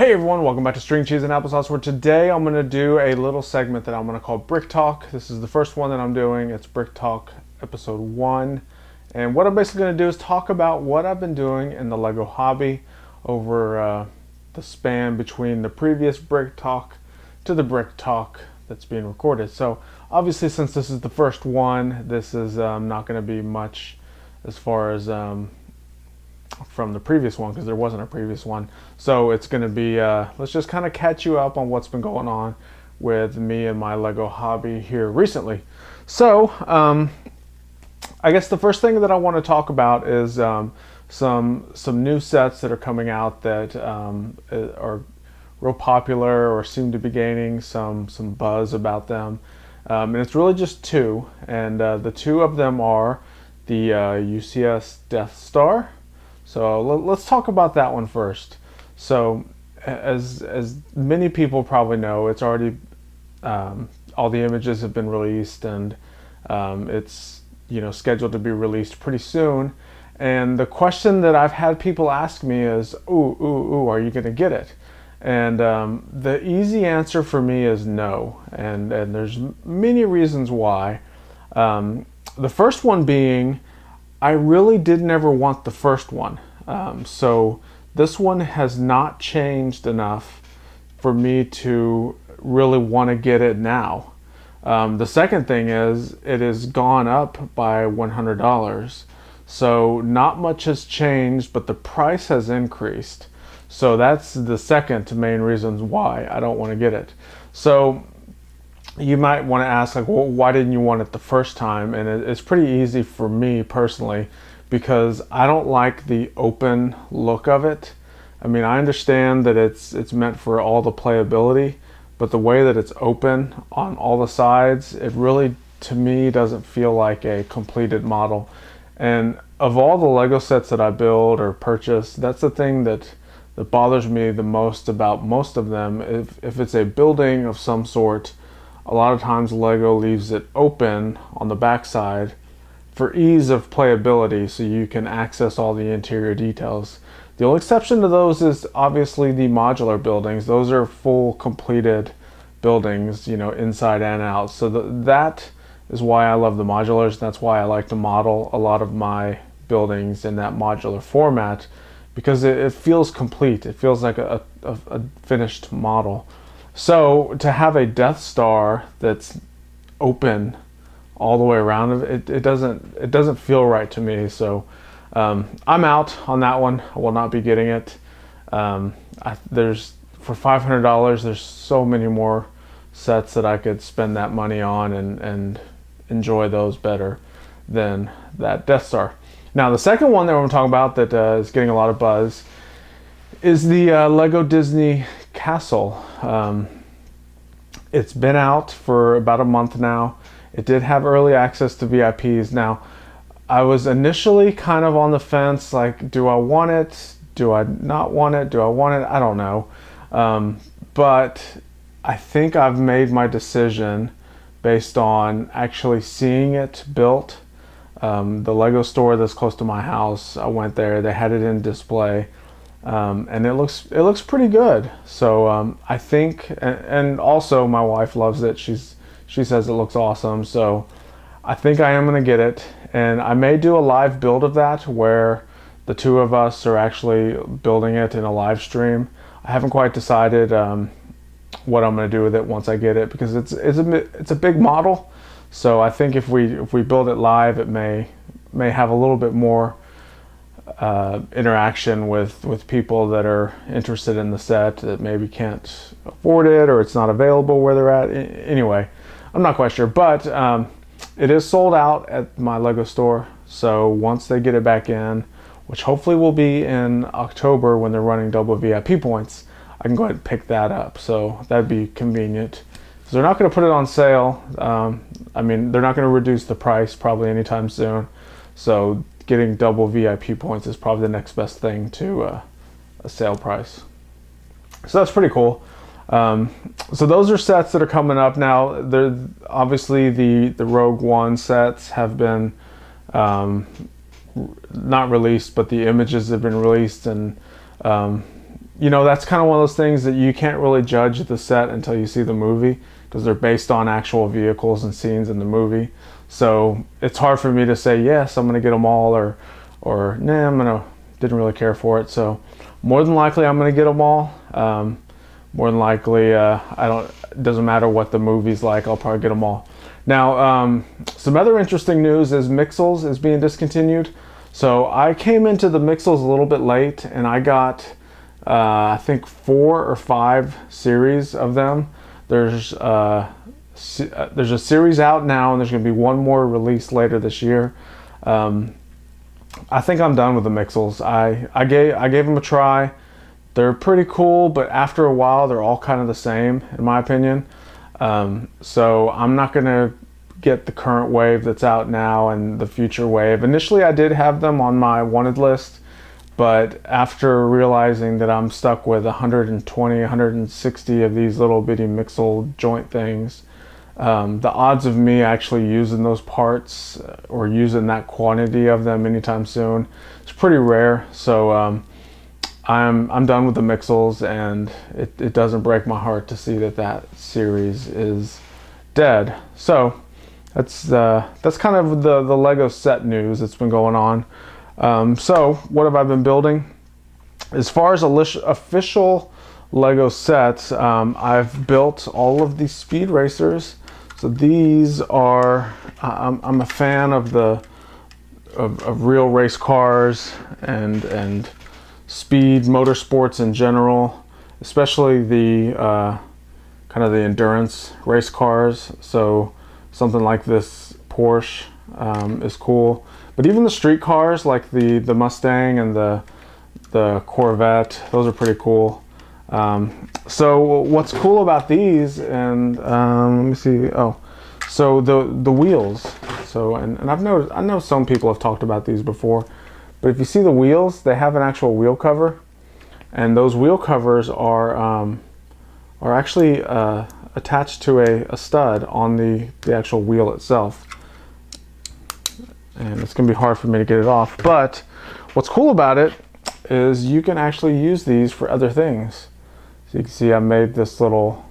Hey everyone, welcome back to String Cheese and Applesauce, where today I'm going to do a little segment that I'm going to call Brick Talk. This is the first one that I'm doing. It's Brick Talk episode 1. And what I'm basically going to do is talk about what I've been doing in the Lego hobby over the span between the previous Brick Talk to the Brick Talk that's being recorded. So obviously, since this is the first one, this is not going to be much as far as from the previous one, because there wasn't a previous one. So it's going to be let's just kind of catch you up on what's been going on with me and my Lego hobby here recently. So I guess the first thing that I want to talk about is some new sets that are coming out that are real popular or seem to be gaining some buzz about them, and it's really just two, and the two of them are the UCS Death Star. So let's talk about that one first. So as many people probably know, it's already all the images have been released, and it's scheduled to be released pretty soon. And the question that I've had people ask me is, ooh, are you gonna get it? And the easy answer for me is no, and there's many reasons why. The first one being, I really didn't ever want the first one. So this one has not changed enough for me to really want to get it now. The second thing is, it has gone up by $100. So not much has changed, but the price has increased. So that's the second main reasons why I don't want to get it. So you might want to ask, like, well, why didn't you want it the first time? And it's pretty easy for me personally, because I don't like the open look of it. I mean, I understand that it's meant for all the playability, but the way that it's open on all the sides, it really, to me, doesn't feel like a completed model. And of all the Lego sets that I build or purchase, that's the thing that bothers me the most about most of them. If it's a building of some sort, a lot of times Lego leaves it open on the backside for ease of playability, so you can access all the interior details. The only exception to those is obviously the modular buildings. Those are full completed buildings, inside and out. So that is why I love the modulars. That's why I like to model a lot of my buildings in that modular format, because it feels complete. It feels like a finished model. So to have a Death Star that's open all the way around, it doesn't feel right to me. So I'm out on that one. I will not be getting it. For $500, there's so many more sets that I could spend that money on and enjoy those better than that Death Star. Now, the second one that we're talking about that is getting a lot of buzz is the Lego Disney Castle. It's been out for about a month now. It did have early access to VIPs. Now, I was initially kind of on the fence, like, do I want it? Do I not want it? Do I want it? I don't know. But I think I've made my decision based on actually seeing it built. The Lego store that's close to my house, I went there, they had it in display, and it looks pretty good. So I think, and also my wife loves it. She says it looks awesome. So I think I am going to get it, and I may do a live build of that where the two of us are actually building it in a live stream. I haven't quite decided what I'm going to do with it once I get it, because it's a big model. So I think if we build it live, it may have a little bit more interaction with people that are interested in the set that maybe can't afford it, or it's not available where they're at. Anyway, I'm not quite sure, but it is sold out at my Lego store. So once they get it back in, which hopefully will be in October when they're running double VIP points, I can go ahead and pick that up. So that'd be convenient. So they're not going to put it on sale. I mean, they're not going to reduce the price probably anytime soon. So getting double VIP points is probably the next best thing to a sale price. So that's pretty cool. So those are sets that are coming up now. They're obviously the Rogue One sets have been not released, but the images have been released, and you know, that's kind of one of those things that you can't really judge the set until you see the movie, because they're based on actual vehicles and scenes in the movie. So it's hard for me to say, yes, I'm going to get them all, or nah, didn't really care for it. So more than likely I'm going to get them all. More than likely, it doesn't matter what the movie's like, I'll probably get them all. Now, some other interesting news is Mixels is being discontinued. So I came into the Mixels a little bit late, and I got, I think 4 or 5 series of them. There's a series out now, and there's going to be one more released later this year. I think I'm done with the Mixels. I gave them a try. They're pretty cool, but after a while, they're all kind of the same, in my opinion. So I'm not going to get the current wave that's out now and the future wave. Initially, I did have them on my wanted list, but after realizing that I'm stuck with 120, 160 of these little bitty Mixel joint things, the odds of me actually using those parts or using that quantity of them anytime soon is pretty rare. So I'm done with the Mixels, and it doesn't break my heart to see that series is dead. So that's kind of the Lego set news that's been going on. So what have I been building? As far as official Lego sets, I've built all of these Speed Racers. So these are, I'm a fan of of real race cars and speed motorsports in general, especially the kind of the endurance race cars. So something like this Porsche is cool, but even the street cars like the Mustang and the Corvette, those are pretty cool. So what's cool about these, and let me see, so the wheels. So and I know some people have talked about these before, but if you see the wheels, they have an actual wheel cover, and those wheel covers are actually attached to a stud on the actual wheel itself. And it's gonna be hard for me to get it off, but what's cool about it is you can actually use these for other things. So you can see I made this little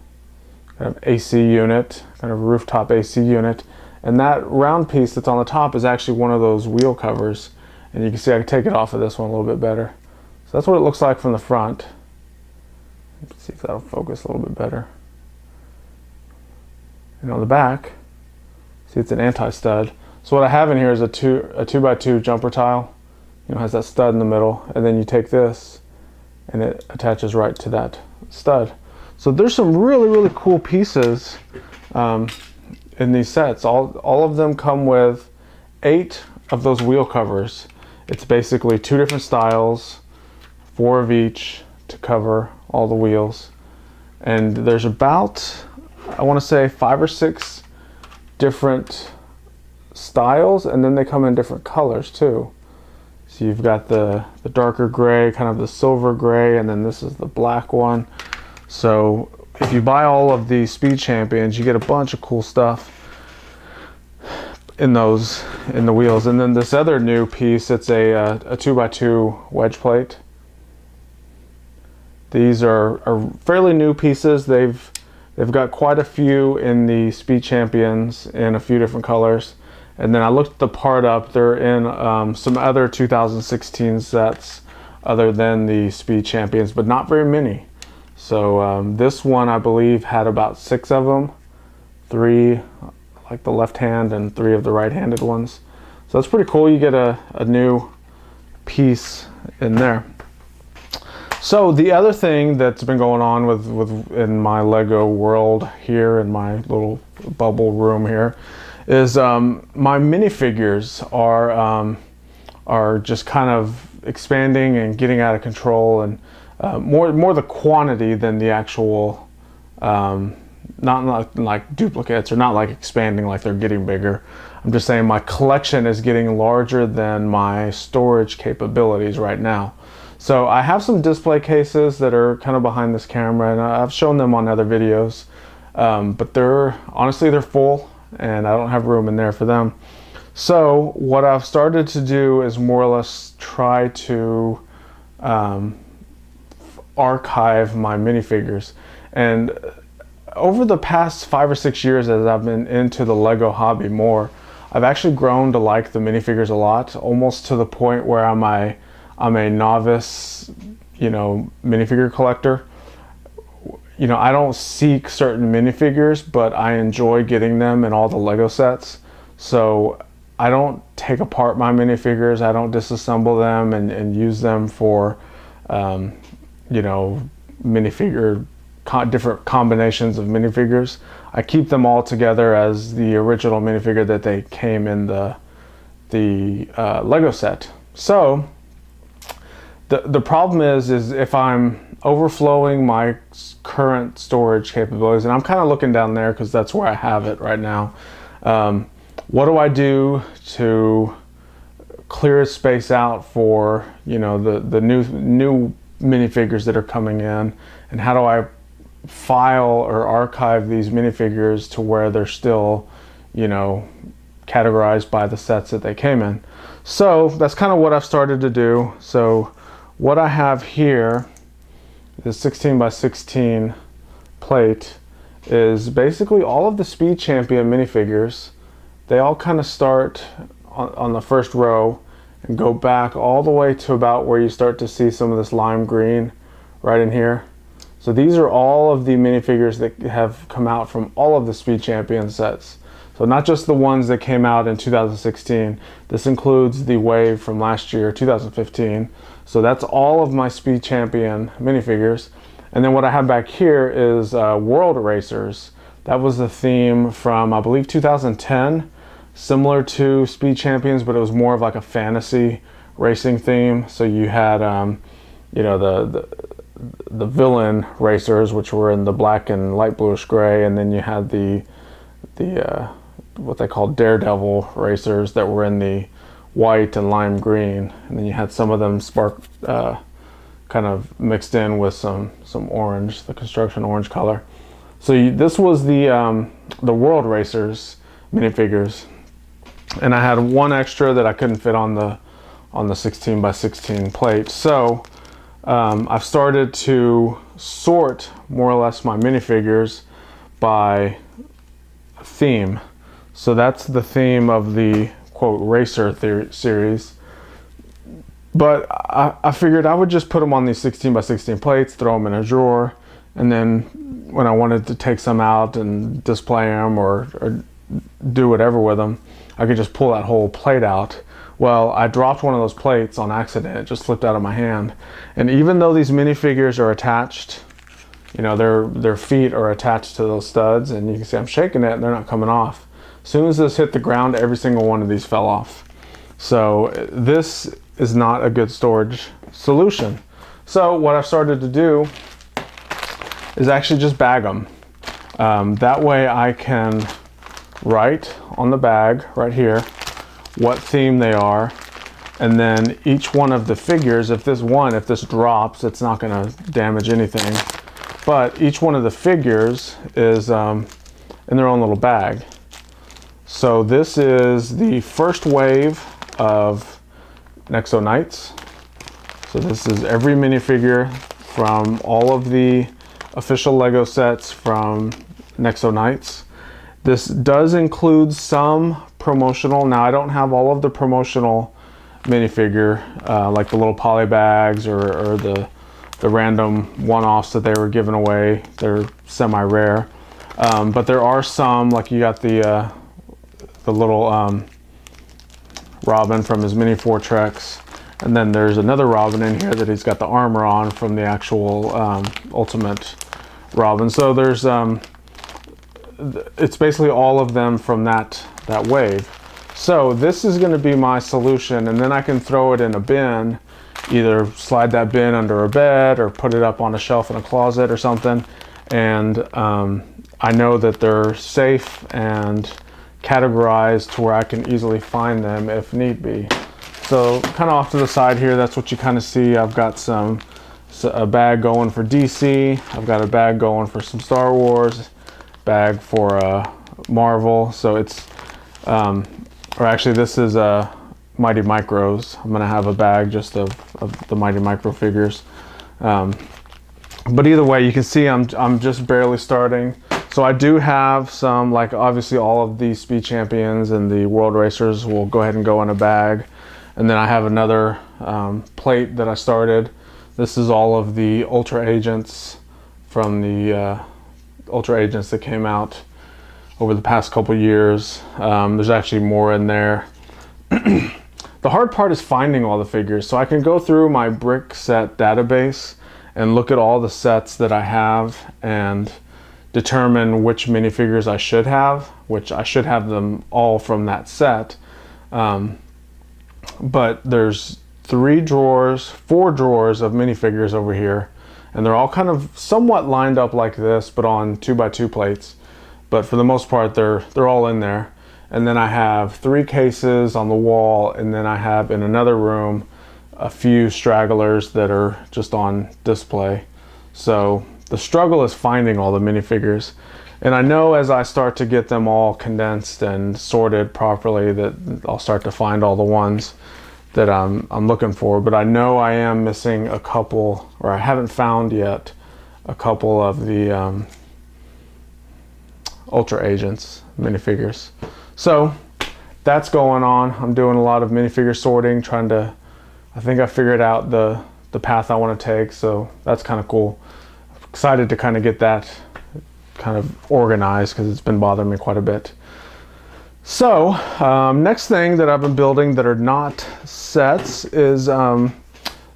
kind of AC unit, kind of rooftop AC unit, and that round piece that's on the top is actually one of those wheel covers. And you can see I can take it off of this one a little bit better. So that's what it looks like from the front. Let's see if that'll focus a little bit better. And on the back, see it's an anti-stud. So what I have in here is a 2x2 jumper tile. You know, has that stud in the middle, and then you take this and it attaches right to that stud. So there's some really cool pieces in these sets. All of them come with 8 of those wheel covers. It's basically 2 different styles, 4 of each to cover all the wheels. And there's about, I want to say 5 or 6 different styles, and then they come in different colors too. So you've got the darker gray, kind of the silver gray, and then this is the black one. So if you buy all of the Speed Champions, you get a bunch of cool stuff in the wheels. And then this other new piece, it's a 2x2 wedge plate. These are fairly new pieces. They've got quite a few in the Speed Champions in a few different colors. And then I looked the part up. They're in some other 2016 sets other than the Speed Champions, but not very many. So this one I believe had about 6 of them, 3 like the left hand and 3 of the right-handed ones. So that's pretty cool. You get a new piece in there. So the other thing that's been going on in my Lego world here, in my little bubble room here, is my minifigures are just kind of expanding and getting out of control, and more the quantity than the actual, not like duplicates, or not like expanding like they're getting bigger. I'm just saying my collection is getting larger than my storage capabilities right now. So I have some display cases that are kind of behind this camera, and I've shown them on other videos, but honestly they're full, and I don't have room in there for them. So what I've started to do is more or less try to archive my minifigures. And over the past 5 or 6 years, as I've been into the Lego hobby more, I've actually grown to like the minifigures a lot, almost to the point where I'm a novice, minifigure collector. I don't seek certain minifigures, but I enjoy getting them in all the Lego sets. So I don't take apart my minifigures. I don't disassemble them and use them for, minifigure, different combinations of minifigures. I keep them all together as the original minifigure that they came in the Lego set. So the problem is if I'm overflowing my current storage capabilities, and I'm kind of looking down there because that's where I have it right now. What do I do to clear space out for the new minifigures that are coming in, and how do I file or archive these minifigures to where they're still categorized by the sets that they came in? So that's kind of what I've started to do. So what I have here, this 16 by 16 plate, is basically all of the Speed Champion minifigures. They all kind of start on the first row and go back all the way to about where you start to see some of this lime green right in here. So these are all of the minifigures that have come out from all of the Speed Champion sets. So not just the ones that came out in 2016. This includes the wave from last year, 2015. So that's all of my Speed Champion minifigures. And then what I have back here is World Racers. That was the theme from, I believe, 2010. Similar to Speed Champions, but it was more of like a fantasy racing theme. So you had, the villain racers, which were in the black and light bluish gray, and then you had the what they called Daredevil racers that were in the white and lime green, and then you had some of them kind of mixed in with some orange, the construction orange color. So this was the World Racers minifigures, and I had one extra that I couldn't fit on the 16 by 16 plate. So I've started to sort more or less my minifigures by theme. So that's the theme of the quote racer series. But I figured I would just put them on these 16 by 16 plates, throw them in a drawer, and then when I wanted to take some out and display them or do whatever with them, I could just pull that whole plate out. Well, I dropped one of those plates on accident. It just slipped out of my hand. And even though these minifigures are attached, their feet are attached to those studs, and you can see I'm shaking it and they're not coming off. As soon as this hit the ground, every single one of these fell off. So this is not a good storage solution. So what I've started to do is actually just bag them. That way I can write on the bag right here what theme they are, and then each one of the figures, if this drops, it's not going to damage anything, but each one of the figures is in their own little bag. So this is the first wave of Nexo Knights. So this is every minifigure from all of the official Lego sets from Nexo Knights. This does include some promotional. Now I don't have all of the promotional minifigure, like the little poly bags or the random one-offs that they were giving away. They're semi-rare, but there are some, like you got the little Robin from his mini Fortrex, and then there's another Robin in here that he's got the armor on from the actual Ultimate Robin. So there's it's basically all of them from that wave. So this is going to be my solution, and then I can throw it in a bin, either slide that bin under a bed or put it up on a shelf in a closet or something, and I know that they're safe and categorized to where I can easily find them if need be. So kind of off to the side here, that's what you kind of see. I've got a bag going for DC, I've got a bag going for some Star Wars, bag for Marvel. So it's or actually this is Mighty Micros. I'm gonna have a bag just of the Mighty Micro figures. But either way, you can see I'm just barely starting. So I do have some, like obviously all of the speed champions and the world racers will go ahead and go in a bag. And then I have another plate that I started. This is all of the ultra agents from the ultra agents that came out over the past couple years. There's actually more in there. The hard part is finding all the figures. So I can go through my brick set database and look at all the sets that I have and determine which minifigures I should have, which I should have them all from that set. But there's 4 drawers of minifigures over here, and they're all kind of somewhat lined up like this, but on 2x2 plates. But for the most part, they're all in there. And then I have 3 cases on the wall, and then I have in another room a few stragglers that are just on display. So the struggle is finding all the minifigures. And I know as I start to get them all condensed and sorted properly that I'll start to find all the ones that I'm looking for. But I know I am missing a couple, or I haven't found yet a couple of the Ultra Agents minifigures. So that's going on. I'm doing a lot of minifigure sorting, I think I figured out the path I want to take, so that's kind of cool. I'm excited to kind of get that kind of organized because it's been bothering me quite a bit. So next thing that I've been building that are not sets is some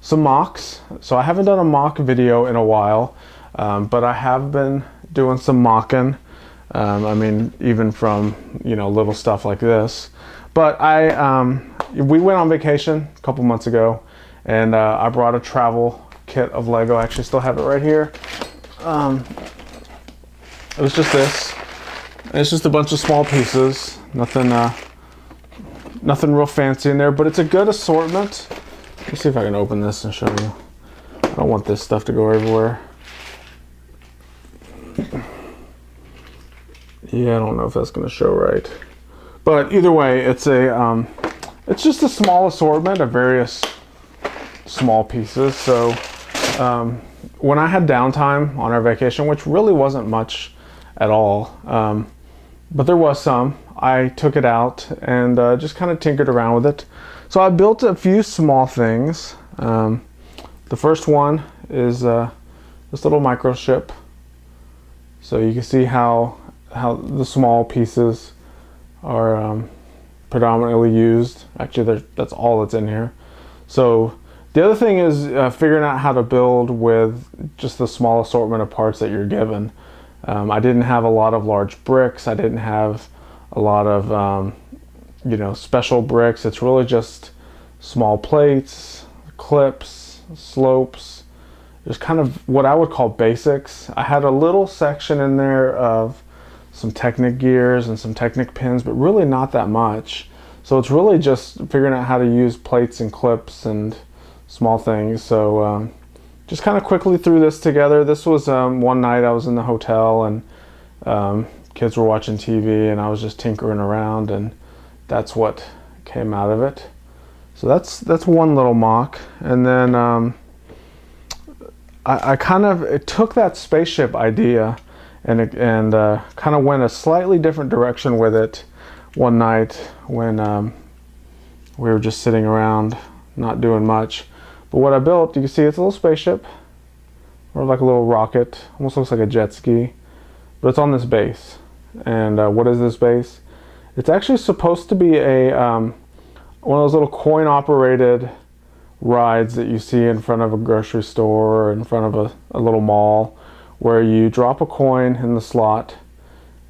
Mocs. So I haven't done a mock video in a while, but I have been doing some mocking. I mean, even from, you know, little stuff like this. But we went on vacation a couple months ago, and I brought a travel kit of Lego. I actually still have it right here. It was just this. And it's just a bunch of small pieces. Nothing real fancy in there, but it's a good assortment. Let's see if I can open this and show you. I don't want this stuff to go everywhere. Yeah, I don't know if that's going to show right. But either way, it's just a small assortment of various small pieces. So when I had downtime on our vacation, which really wasn't much at all, but there was some, I took it out and just kind of tinkered around with it. So I built a few small things. The first one is this little microchip. So you can see how the small pieces are predominantly used. Actually, that's all that's in here. So the other thing is figuring out how to build with just the small assortment of parts that you're given. I didn't have a lot of large bricks. I didn't have a lot of you know, special bricks. It's really just small plates, clips, slopes. There's kind of what I would call basics. I had a little section in there of some Technic gears and some Technic pins, but really not that much. So it's really just figuring out how to use plates and clips and small things. So just kind of quickly threw this together. This was one night I was in the hotel and kids were watching TV and I was just tinkering around, and that's what came out of it. So that's one little mock. And then I kind of took that spaceship idea and kind of went a slightly different direction with it one night when we were just sitting around not doing much. But what I built, you can see it's a little spaceship, or like a little rocket, almost looks like a jet ski, but it's on this base. And what is this base? It's actually supposed to be a one of those little coin operated rides that you see in front of a grocery store or in front of a little mall, where you drop a coin in the slot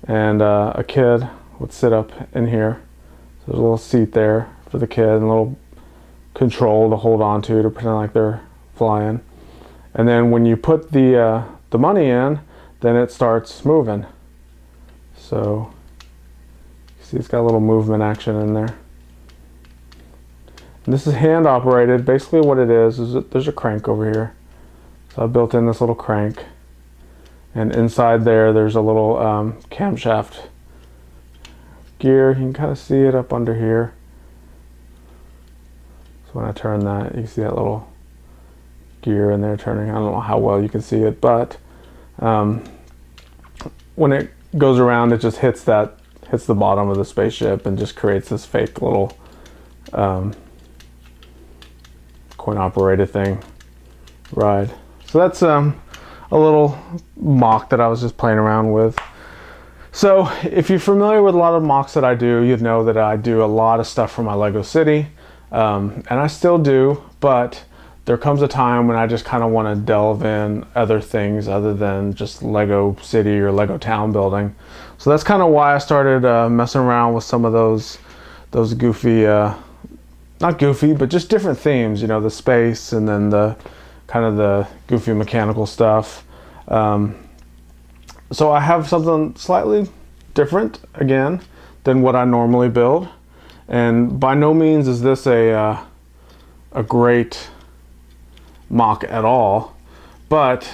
and a kid would sit up in here. So there's a little seat there for the kid and a little control to hold on to pretend like they're flying. And then when you put the money in, then it starts moving. So you see it's got a little movement action in there. And this is hand operated. Basically what it is that there's a crank over here. So I built in this little crank. And inside there's a little camshaft gear. You can kind of see it up under here. So when I turn that, you can see that little gear in there turning. I don't know how well you can see it, but when it goes around, it just hits the bottom of the spaceship and just creates this fake little coin operated thing ride. So that's a little mock that I was just playing around with. So if you're familiar with a lot of mocks that I do, you'd know that I do a lot of stuff for my Lego City, and I still do, but there comes a time when I just kind of want to delve in other things other than just Lego City or Lego Town building. So that's kind of why I started messing around with some of those goofy, not goofy, but just different themes, you know, the space and then the kind of the goofy mechanical stuff. So I have something slightly different again than what I normally build, and by no means is this a great mock at all, but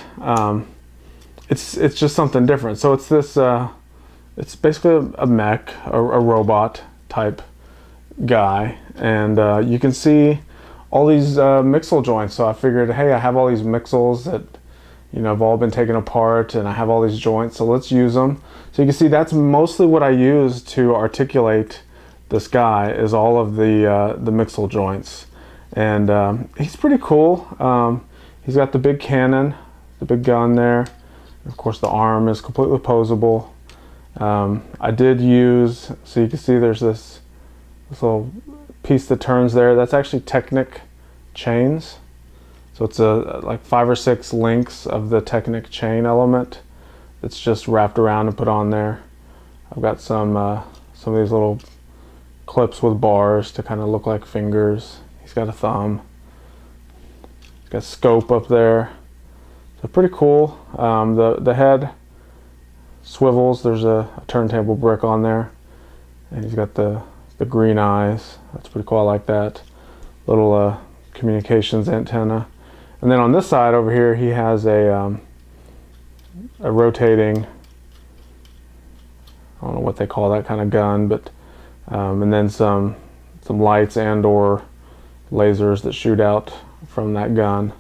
it's just something different. So it's this it's basically a mech, a robot type guy, and you can see all these mixel joints. So I figured, hey, I have all these mixels that, you know, have all been taken apart, and I have all these joints, so let's use them. So you can see that's mostly what I use to articulate this guy, is all of the mixel joints. And he's pretty cool. He's got the big cannon, the big gun there. Of course, the arm is completely posable. I did use, so you can see there's this little piece that turns there. That's actually Technic chains. So it's like 5 or 6 links of the Technic chain element that's just wrapped around and put on there. I've got some of these little clips with bars to kind of look like fingers. He's got a thumb. He's got scope up there. So pretty cool. The head swivels. There's a turntable brick on there, and he's got the green eyes. That's pretty cool. I like that. Little communications antenna. And then on this side over here, he has a rotating, I don't know what they call that kind of gun, but and then some lights and or lasers that shoot out from that gun.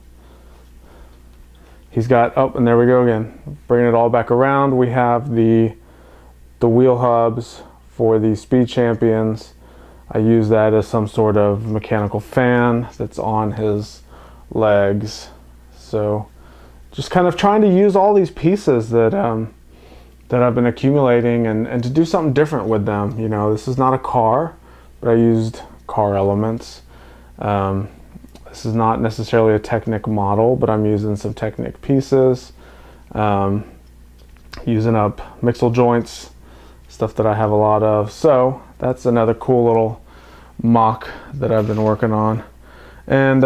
He's got, oh, and there we go again. Bringing it all back around, we have the wheel hubs for the Speed Champions. I use that as some sort of mechanical fan that's on his legs. So just kind of trying to use all these pieces that that I've been accumulating and to do something different with them. You know, this is not a car, but I used car elements. This is not necessarily a Technic model, but I'm using some Technic pieces, using up mixel joints, stuff that I have a lot of. So that's another cool little mock that I've been working on. And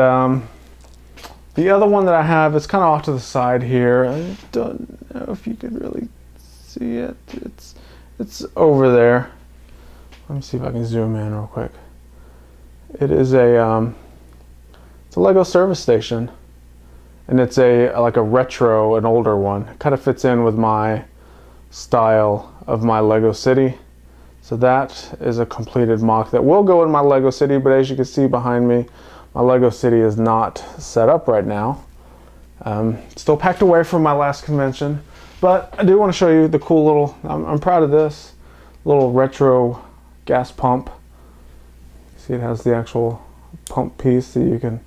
the other one that I have is kind of off to the side here. I don't know if you can really see it. It's over there. Let me see if I can zoom in real quick. It is it's a Lego service station, and it's like a retro, an older one. It kind of fits in with my style of my Lego City. So that is a completed mock that will go in my Lego City, but as you can see behind me, my Lego City is not set up right now. Still packed away from my last convention, but I do want to show you the cool little, I'm proud of this, little retro gas pump. See, it has the actual pump piece that you can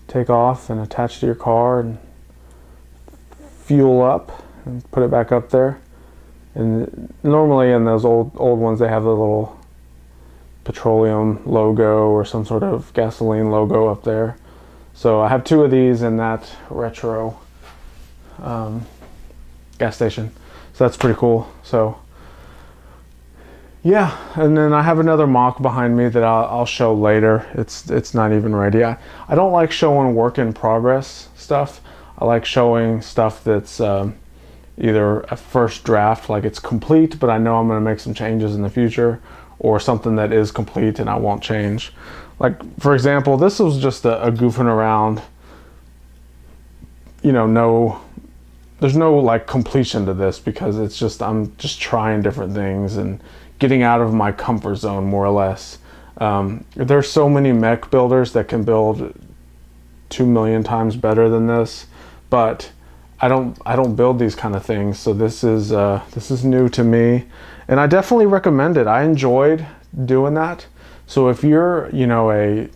take off and attach to your car and fuel up and put it back up there. And normally in those old ones, they have the little petroleum logo or some sort of gasoline logo up there. So I have 2 of these in that retro gas station. So that's pretty cool. So yeah, and then I have another mock behind me that I'll show later. It's not even ready. I don't like showing work in progress stuff. I like showing stuff that's either a first draft, like it's complete, but I know I'm going to make some changes in the future, or something that is complete and I won't change. Like, for example, this was just a goofing around, you know, there's no like completion to this, because it's just, I'm just trying different things and getting out of my comfort zone, more or less. There's so many mech builders that can build 2 million times better than this, but I don't build these kind of things, so this is new to me, and I definitely recommend it. I enjoyed doing that. So if you're a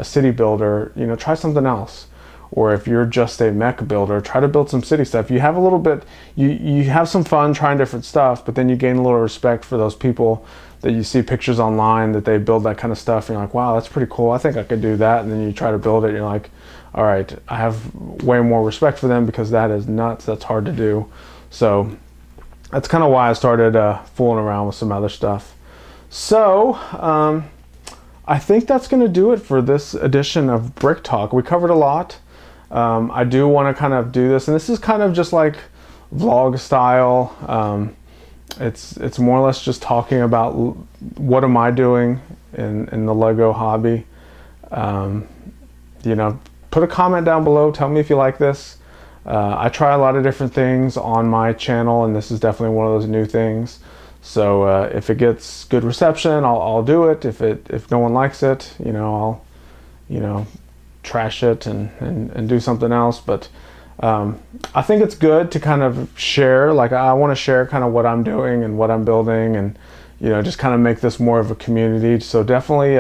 city builder, try something else. Or if you're just a mech builder, try to build some city stuff. You have a little bit, you have some fun trying different stuff, but then you gain a little respect for those people that you see pictures online that they build that kind of stuff. And you're like, wow, that's pretty cool. I think I could do that. And then you try to build it. And you're like, all right, I have way more respect for them because that is nuts. That's hard to do. So that's kind of why I started fooling around with some other stuff. So I think that's going to do it for this edition of Brick Talk. We covered a lot. I do want to kind of do this, and this is kind of just like vlog style. It's more or less just talking about what am I doing in the Lego hobby. Put a comment down below. Tell me if you like this. I try a lot of different things on my channel, and this is definitely one of those new things. So if it gets good reception, I'll do it. If no one likes it, I'll trash it and do something else. But I think it's good to kind of share. Like, I want to share kind of what I'm doing and what I'm building, and just kind of make this more of a community. So definitely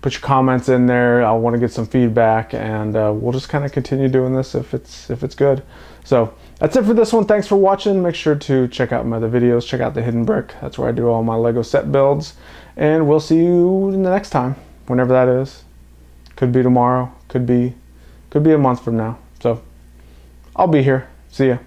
put your comments in there. I want to get some feedback, and we'll just kind of continue doing this if it's good. So that's it for this one. Thanks for watching. Make sure to check out my other videos. Check out the Hidden Brick. That's where I do all my Lego set builds, and we'll see you in the next time, whenever that is. Could be tomorrow, could be a month from now. So I'll be here. See ya.